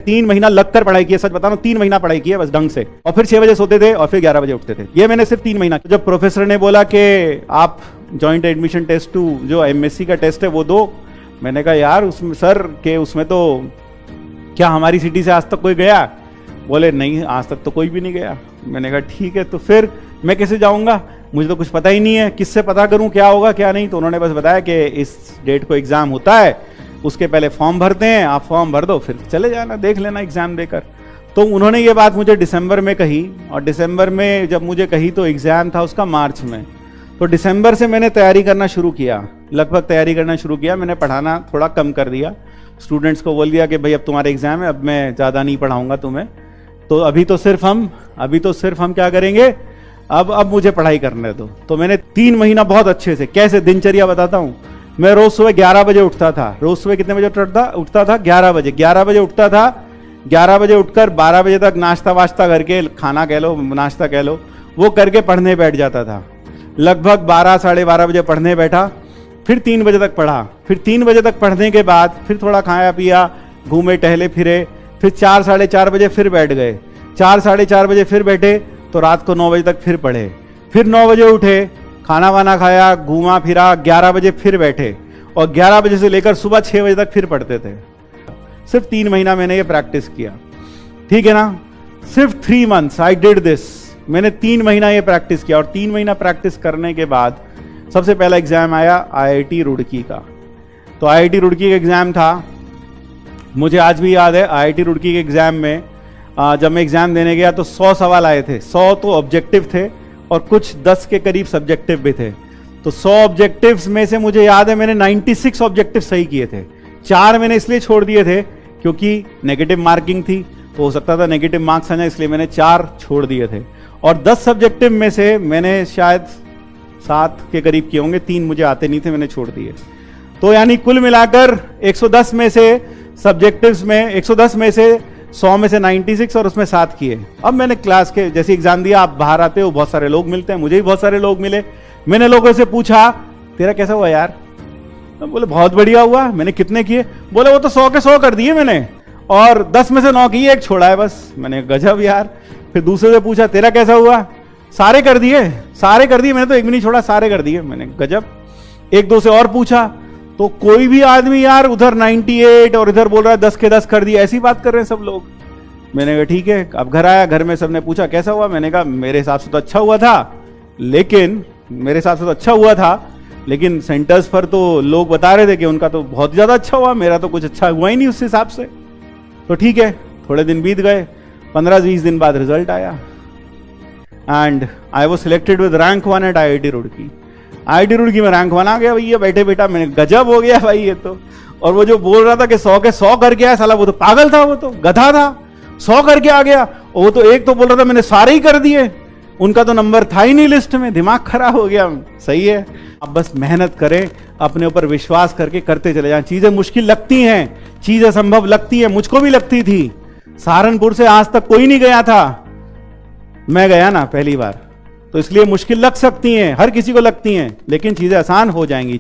3 महीना लगकर पढ़ाई की है, सच बता रहा हूं, 3 महीना पढ़ाई की है बस ढंग से, और फिर 6 बजे सोते थे और फिर 11 बजे उठते थे। ये मैंने सिर्फ 3 महीना। जब प्रोफेसर ने बोला कि आप जॉइंट एडमिशन टेस्ट 2 जो एमएससी का टेस्ट है वो दो, मैंने कहा यार उसमें सर के उसमें तो क्या हमारी सिटी से आज तक कोई गया? बोले नहीं आज तक तो कोई भी नहीं गया। मैंने कहा ठीक है, तो फिर मैं कैसे जाऊंगा, मुझे तो कुछ पता ही नहीं है, किससे पता करूं क्या होगा क्या नहीं। तो उन्होंने बस बताया कि इस डेट को एग्जाम होता है, उसके पहले फॉर्म भरते हैं, आप फॉर्म भर दो फिर चले जाना, देख लेना एग्जाम देकर। तो उन्होंने ये बात मुझे दिसंबर में कही, और दिसंबर में जब मुझे कही तो एग्जाम था उसका मार्च में। तो दिसंबर से मैंने तैयारी करना शुरू किया, लगभग तैयारी करना शुरू किया। मैंने पढ़ाना थोड़ा कम कर दिया, स्टूडेंट्स को बोल दिया कि भाई अब तुम्हारा एग्जाम है, अब मैं ज़्यादा नहीं पढ़ाऊंगा तुम्हें, तो अभी तो सिर्फ हम क्या करेंगे, अब मुझे पढ़ाई करने दो। तो मैंने 3 महीना बहुत अच्छे से, कैसे दिनचर्या बताता हूँ। मैं रोज सुबह 11 बजे उठता था। रोज सुबह कितने बजे उठता था? 11 बजे। 11 बजे उठता था, 11 बजे उठकर 12 बजे तक नाश्ता वाश्ता करके, खाना कह लो नाश्ता कह लो, वो करके पढ़ने बैठ जाता था। लगभग 12 साढ़े 12 बजे पढ़ने बैठा, फिर 3 बजे तक पढ़ा। फिर 3 बजे तक पढ़ने के बाद फिर थोड़ा खाया पिया, घूमे टहले फिरे, फिर 4 साढ़े 4 बजे फिर बैठ गए। 4 साढ़े 4 बजे फिर बैठे तो रात को 9 बजे तक फिर पढ़े। फिर 9 बजे उठे, खाना वाना खाया, घूमा फिरा, 11 बजे फिर बैठे, और 11 बजे से लेकर सुबह 6 बजे तक फिर पढ़ते थे। सिर्फ 3 महीना मैंने ये प्रैक्टिस किया, ठीक है ना। सिर्फ 3 मंथ्स आई डिड दिस। मैंने 3 महीना ये प्रैक्टिस किया, और 3 महीना प्रैक्टिस करने के बाद सबसे पहला एग्जाम आया आईआईटी रुड़की का। तो आईआईटी रुड़की का एग्जाम था, मुझे आज भी याद है। आईआईटी रुड़की के एग्जाम में जब मैं एग्जाम देने गया तो 100 सवाल आए थे। 100 तो ऑब्जेक्टिव थे और कुछ 10 के करीब सब्जेक्टिव भी थे। तो 100 ऑब्जेक्टिव्स में से मुझे याद है मैंने 96 ऑब्जेक्टिव सही किए थे। 4 मैंने इसलिए छोड़ दिए थे क्योंकि नेगेटिव मार्किंग थी, तो हो सकता था नेगेटिव मार्क्स आ जाए, इसलिए मैंने 4 छोड़ दिए थे। और 10 सब्जेक्टिव में से मैंने शायद 7 के करीब किए होंगे, 3 मुझे आते नहीं थे, मैंने छोड़ दिए। तो यानी कुल मिलाकर 110 में से सब्जेक्टिव्स में 110 में से 100 में से 96 और उसमें 7 किए। अब मैंने क्लास के जैसे एग्जाम दिया, आप बाहर आते हो, बहुत सारे लोग मिलते हैं, मुझे भी बहुत सारे लोग मिले। मैंने लोगों से पूछा तेरा कैसा हुआ यार? बोले बहुत बढ़िया हुआ। मैंने कितने किए? बोले वो तो 100 के 100 कर दिए मैंने, और 10 में से 9 किए, 1 छोड़ा है बस। मैंने गजब यार। फिर दूसरे से पूछा तेरा कैसा हुआ? सारे कर दिए, मैंने तो एक भी नहीं छोड़ा, सारे कर दिए। मैंने गजब। 1-2 से और पूछा तो कोई भी आदमी यार उधर 98 और इधर बोल रहा है 10 के 10 कर दिए, ऐसी बात कर रहे हैं सब लोग। मैंने कहा ठीक है। अब घर आया, घर में सबने पूछा कैसा हुआ? मैंने कहा मेरे हिसाब से तो अच्छा हुआ था, लेकिन सेंटर्स पर तो लोग बता रहे थे कि उनका तो बहुत ज्यादा अच्छा हुआ, मेरा तो कुछ अच्छा हुआ ही नहीं उस हिसाब से। तो ठीक है, थोड़े दिन बीत गए, 15-20 दिन बाद रिजल्ट आया, and I was selected with rank 1 eight IIT Roorkee. IIT Roorkee में रैंक 1 आ गया भैया, बैठे बेटा। मैंने गजब हो गया भाई ये तो। और वो जो बोल रहा था कि 100 के 100 करके आया, साला वो तो पागल था, वो तो गधा था, 100 करके आ गया। और वो तो एक तो बोल रहा था मैंने सारे ही कर दिए, उनका तो नंबर था ही नहीं लिस्ट में। दिमाग खराब हो गया। सही है, अब बस मेहनत करें, अपने ऊपर विश्वास करके करते चले जाएं। चीजें मुश्किल लगती हैं, चीजें संभव लगती हैं, मुझको भी लगती थी। सहारनपुर से आज तक कोई नहीं गया था, मैं गया ना पहली बार, तो इसलिए मुश्किल लग सकती हैं, हर किसी को लगती हैं, लेकिन चीजें आसान हो जाएंगी।